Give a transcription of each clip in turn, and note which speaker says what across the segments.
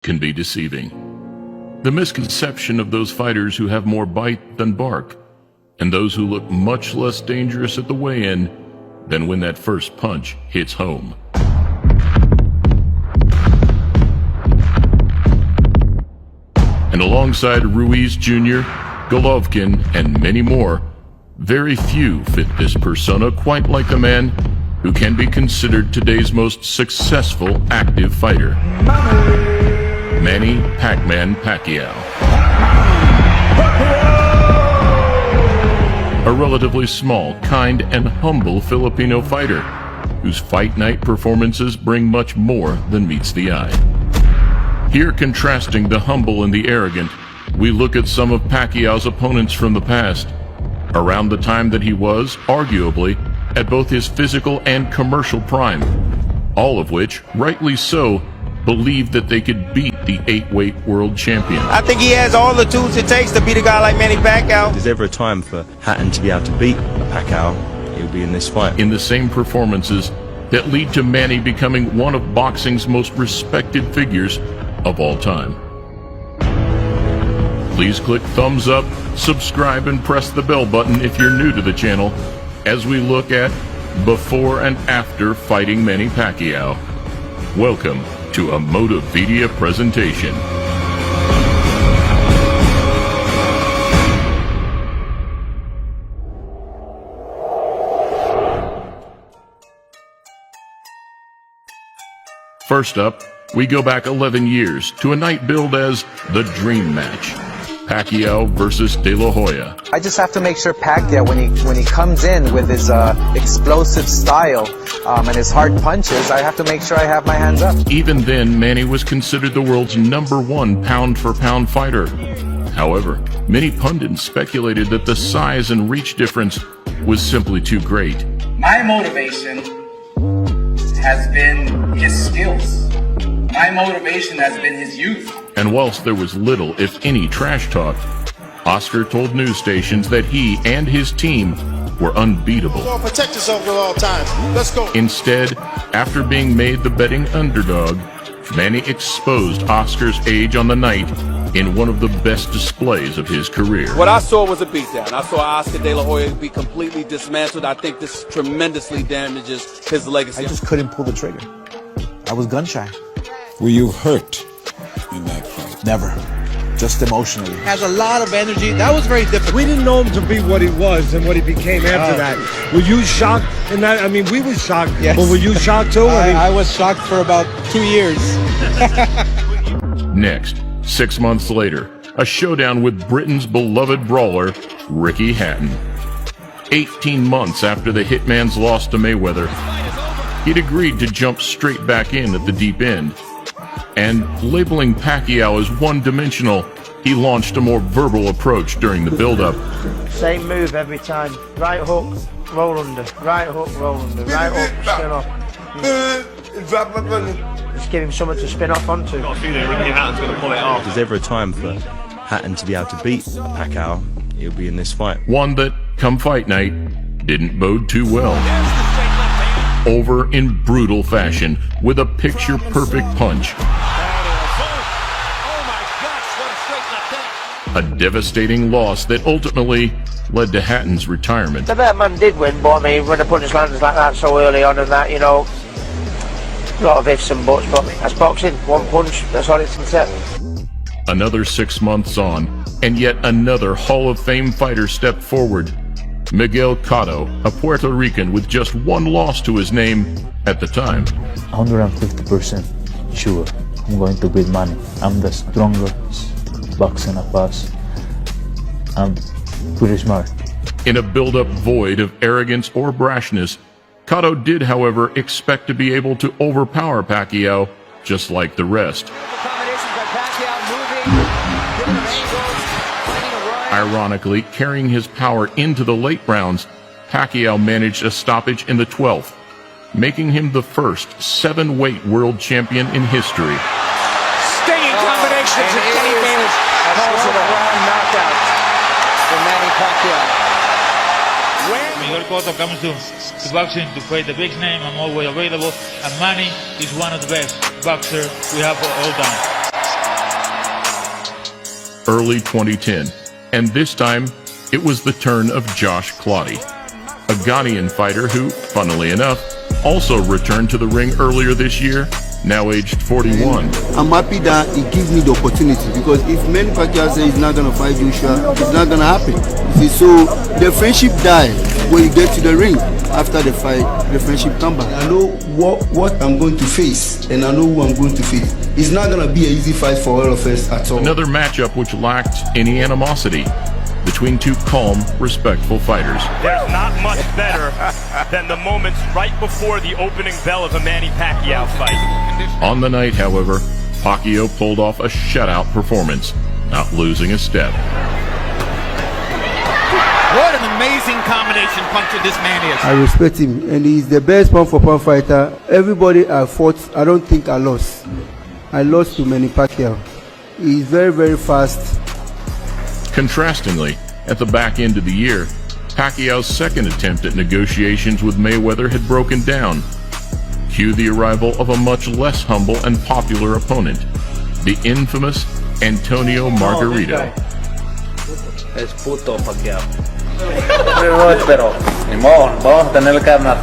Speaker 1: can be deceiving. The misconception of those fighters who have more bite than bark, and those who look much less dangerous at the weigh-in than when that first punch hits home. And alongside Ruiz Jr., Golovkin, and many more, very few fit this persona quite like the man who can be considered today's most successful active fighter. Manny Pac-Man Pacquiao. A relatively small, kind, and humble Filipino fighter whose fight night performances bring much more than meets the eye. Here, contrasting the humble and the arrogant, we look at some of Pacquiao's opponents from the past, around the time that he was, arguably, at both his physical and commercial prime, all of which, rightly so, believed that they could beat the 8-weight world champion.
Speaker 2: I think he has all the tools it takes to beat a guy like Manny Pacquiao.
Speaker 3: If there's ever a time for Hatton to be able to beat Pacquiao, it would be in this fight.
Speaker 1: In the same performances that lead to Manny becoming one of boxing's most respected figures of all time. Please click thumbs up, subscribe, and press the bell button if you're new to the channel as we look at before and after fighting Manny Pacquiao. Welcome to a Motivedia presentation. First up, we go back 11 years to a night billed as the Dream Match. Pacquiao versus De La Hoya.
Speaker 4: I just have to make sure Pacquiao, when he comes in with his explosive style and his hard punches, I have to make sure I have my hands up.
Speaker 1: Even then, Manny was considered the world's #1 pound-for-pound fighter. However, many pundits speculated that the size and reach difference was simply too great.
Speaker 5: My motivation has been his skills. My motivation has been his youth.
Speaker 1: And whilst there was little, if any, trash talk, Oscar told news stations that he and his team were unbeatable.
Speaker 6: Protect yourself at all times. Let's go.
Speaker 1: Instead, after being made the betting underdog, Manny exposed Oscar's age on the night in one of the best displays of his career.
Speaker 7: What I saw was a beatdown. I saw Oscar De La Hoya be completely dismantled. I think this tremendously damages his legacy.
Speaker 8: I just couldn't pull the trigger. I was gun shy.
Speaker 9: Were you hurt in that fight?
Speaker 8: Never. Just emotionally.
Speaker 6: Has a lot of energy. That was very difficult.
Speaker 10: We didn't know him to be what he was and what he became after that. Were you shocked in that? I mean, we were shocked.
Speaker 6: Yes.
Speaker 10: But were you shocked too?
Speaker 6: I was shocked for about 2 years.
Speaker 1: Next, 6 months later, a showdown with Britain's beloved brawler, Ricky Hatton. 18 months after the Hitman's loss to Mayweather, he'd agreed to jump straight back in at the deep end. And labeling Pacquiao as one-dimensional, he launched a more verbal approach during the build-up.
Speaker 11: Same move every time. Right hook, roll under. Right hook, roll under. Right hook, spin off. Just give him something to spin off onto.
Speaker 3: Got a feeling Ricky Hatton's going to pull it off. If there's ever a time for Hatton to be able to beat Pacquiao, it would be in this fight.
Speaker 1: One that, come fight night, didn't bode too well. Over in brutal fashion with a picture-perfect punch. A devastating loss that ultimately led to Hatton's retirement.
Speaker 11: The that man did win, but I mean, when the punch lands like that so early on and that, you know, a lot of ifs and buts, but that's boxing. One punch, that's all it can set.
Speaker 1: Another 6 months on, and yet another Hall of Fame fighter stepped forward. Miguel Cotto, a Puerto Rican with just one loss to his name at the time.
Speaker 12: 150% sure I'm going to beat Manny. I'm the strongest boxer of us. I'm pretty smart.
Speaker 1: In a build-up void of arrogance or brashness, Cotto did, however, expect to be able to overpower Pacquiao just like the rest. Ironically, carrying his power into the late rounds, Pacquiao managed a stoppage in the 12th, making him the first 7-weight world champion in history.
Speaker 2: Stinging combinations of 20 minutes. Calls it a round knockout for Manny Pacquiao.
Speaker 13: Miguel Cotto comes to boxing to create a big name. I'm always available, and Manny is one of the best boxers we have all time.
Speaker 1: early 2010, and this time it was the turn of Josh Clottey, a Ghanaian fighter who, funnily enough, also returned to the ring earlier this year, now aged 41.
Speaker 14: I'm happy that he gives me the opportunity, because if Manny Pacquiao says he's not going to fight Joshua, it's not going to happen. See, so the friendship dies when you get to the ring. After the fight, the friendship comes back. I know what I'm going to face, and I know who I'm going to face. It's not going to be an easy fight for all of us at all.
Speaker 1: Another matchup which lacked any animosity between two calm, respectful fighters.
Speaker 15: There's not much better than the moments right before the opening bell of a Manny Pacquiao fight.
Speaker 1: On the night, however, Pacquiao pulled off a shutout performance, not losing a step.
Speaker 16: What an amazing combination puncher this man is.
Speaker 14: I respect him, and he's the best pound-for-pound fighter. Everybody I fought, I don't think I lost. I lost to Manny Pacquiao. He's very, very fast.
Speaker 1: Contrastingly, at the back end of the year, Pacquiao's second attempt at negotiations with Mayweather had broken down. Cue the arrival of a much less humble and popular opponent, the infamous Antonio Margarito.
Speaker 17: Es puto Pacquiao. Pero ni modo, vamos a tener el carnal.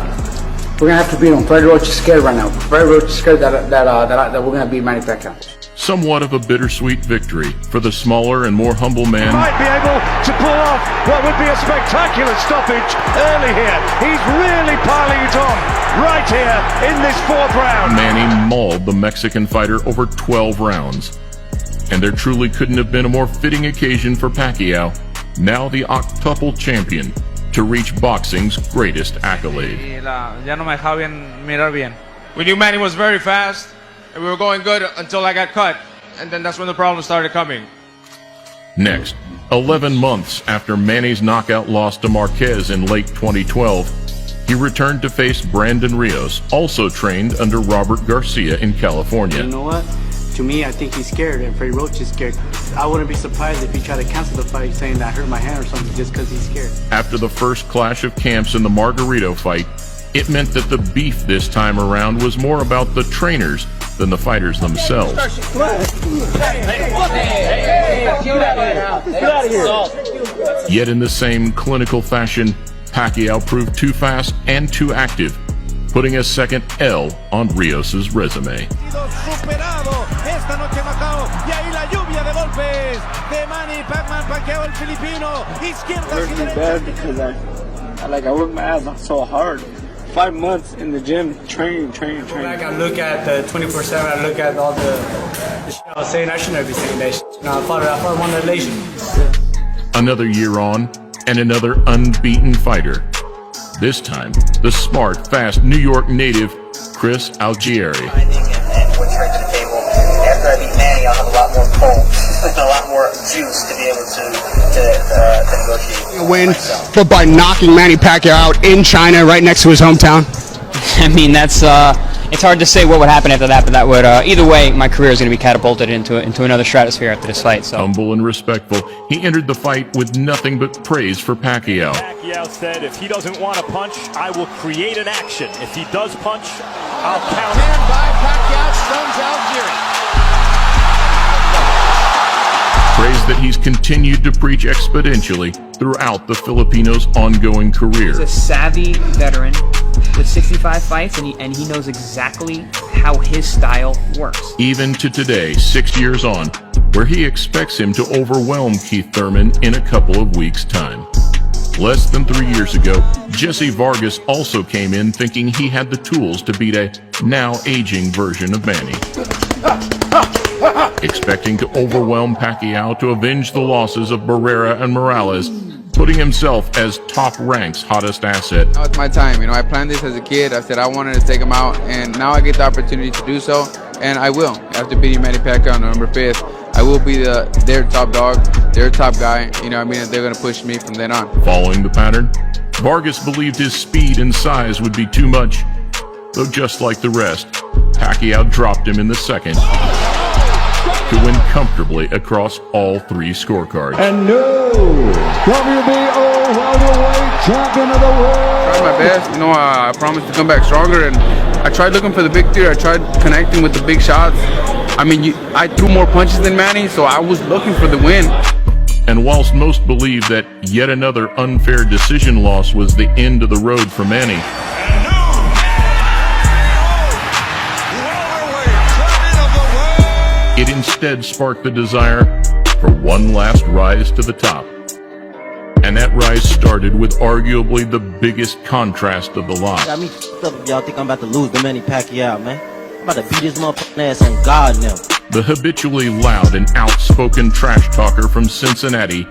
Speaker 18: We're gonna have to beat him. Freddie Roach is scared right now. Freddie Roach is scared that we're gonna beat Manny Pacquiao.
Speaker 1: Somewhat of a bittersweet victory for the smaller and more humble man.
Speaker 10: Might be able to pull off what would be a spectacular stoppage early here. He's really piling it on right here in this fourth round.
Speaker 1: Manny mauled the Mexican fighter over 12 rounds. And there truly couldn't have been a more fitting occasion for Pacquiao, now the octuple champion, to reach boxing's greatest accolade.
Speaker 2: We knew Manny was very fast, and we were going good until I got cut, and then that's when the problems started coming.
Speaker 1: Next, 11 months after Manny's knockout loss to Marquez in late 2012, he returned to face Brandon Rios, also trained under Robert Garcia in California.
Speaker 18: You know what? To me, I think he's scared, and Freddie Roach is scared. I wouldn't be surprised if he tried to cancel the fight, saying that I hurt my hand or something, just because he's scared.
Speaker 1: After the first clash of camps in the Margarito fight, it meant that the beef this time around was more about the trainers than the fighters themselves. Yet in the same clinical fashion, Pacquiao proved too fast and too active, putting a second L on Rios' resume.
Speaker 19: It's bad because I worked my ass off so hard. 5 months in the gym, training.
Speaker 18: I look at the 24/7. I look at all the shit I was saying. I shouldn't be saying that shit. I fought one relation.
Speaker 1: Another year on, and another unbeaten fighter. This time, the smart, fast New York native, Chris Algieri.
Speaker 11: After I beat Manny, I'll have a lot more pull and a lot more juice to be able to negotiate.
Speaker 20: Win, but by knocking Manny Pacquiao out in China, right next to his hometown.
Speaker 21: I mean, that's it's hard to say what would happen after that, but that would either way, my career is going to be catapulted into another stratosphere after this fight. So
Speaker 1: humble and respectful, he entered the fight with nothing but praise for Pacquiao.
Speaker 15: Pacquiao said, if he doesn't want to punch, I will create an action. If he does punch, I'll counter.
Speaker 16: Stand by, Pacquiao stuns Algieri.
Speaker 1: Praise that he's continued to preach exponentially throughout the Filipino's ongoing career.
Speaker 22: He's a savvy veteran with 65 fights, and he knows exactly how his style works.
Speaker 1: Even to today, 6 years on, where he expects him to overwhelm Keith Thurman in a couple of weeks' time. Less than 3 years ago, Jesse Vargas also came in thinking he had the tools to beat a now aging version of Manny. Expecting to overwhelm Pacquiao to avenge the losses of Barrera and Morales, putting himself as top rank's hottest asset.
Speaker 23: Now it's my time. I planned this as a kid. I said I wanted to take him out, and now I get the opportunity to do so, and I will. After beating Manny Pacquiao on November 5th, I will be their top dog, their top guy. They're going to push me from then on.
Speaker 1: Following the pattern, Vargas believed his speed and size would be too much, though just like the rest, Pacquiao dropped him in the second to win comfortably across all 3 scorecards.
Speaker 10: And new WBO welterweight champion of the world.
Speaker 23: I tried my best. I promised to come back stronger, and I tried looking for the big three. I tried connecting with the big shots. I mean, I threw more punches than Manny, so I was looking for the win.
Speaker 1: And whilst most believe that yet another unfair decision loss was the end of the road for Manny, it instead sparked the desire for one last rise to the top. And that rise started with arguably the biggest contrast of the lot.
Speaker 4: Got me f***ed up if y'all think I'm about to lose to Manny Pacquiao, man. I'm about to beat his motherfucking ass on God now.
Speaker 1: The habitually loud and outspoken trash talker from Cincinnati,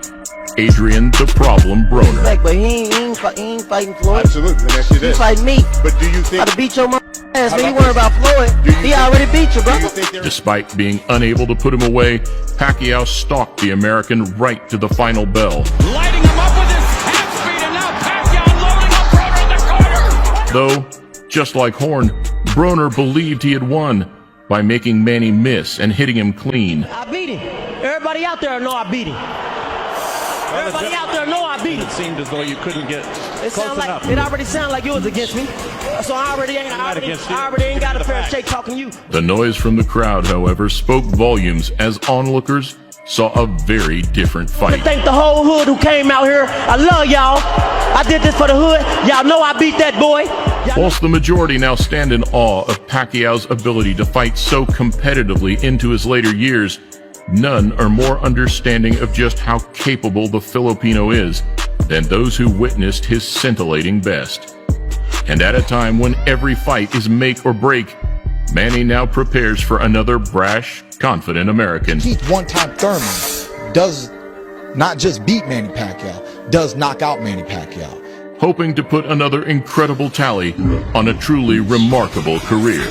Speaker 1: Adrian the Problem Broner.
Speaker 4: But he ain't fighting Floyd.
Speaker 5: Absolutely, let me ask you this.
Speaker 4: He fighting me.
Speaker 5: But do you think...
Speaker 4: I'm about to beat your motherfucking ass, man. You worry about Floyd. He already beat you, bro.
Speaker 1: Despite being unable to put him away, Pacquiao stalked the American right to the final bell.
Speaker 10: Lighting him up with his half speed, and now Pacquiao loading up Broner in the corner.
Speaker 1: Though, just like Horn, Broner believed he had won by making Manny miss and hitting him clean.
Speaker 4: I beat him. Everybody out there know I beat him. Everybody out there know I beat him.
Speaker 10: It seemed as though you couldn't get
Speaker 4: It
Speaker 10: close enough.
Speaker 4: It already sounded like you was against me. So I already ain't got a fair shake talking to you.
Speaker 1: The noise from the crowd, however, spoke volumes as onlookers saw a very different fight.
Speaker 4: I thank the whole hood who came out here. I love y'all. I did this for the hood. Y'all know I beat that boy.
Speaker 1: Whilst the majority now stand in awe of Pacquiao's ability to fight so competitively into his later years, none are more understanding of just how capable the Filipino is than those who witnessed his scintillating best. And at a time when every fight is make or break, Manny now prepares for another brash, confident American.
Speaker 8: Keith one-time Thurman does not just beat Manny Pacquiao, does knock out Manny Pacquiao.
Speaker 1: Hoping to put another incredible tally on a truly remarkable career.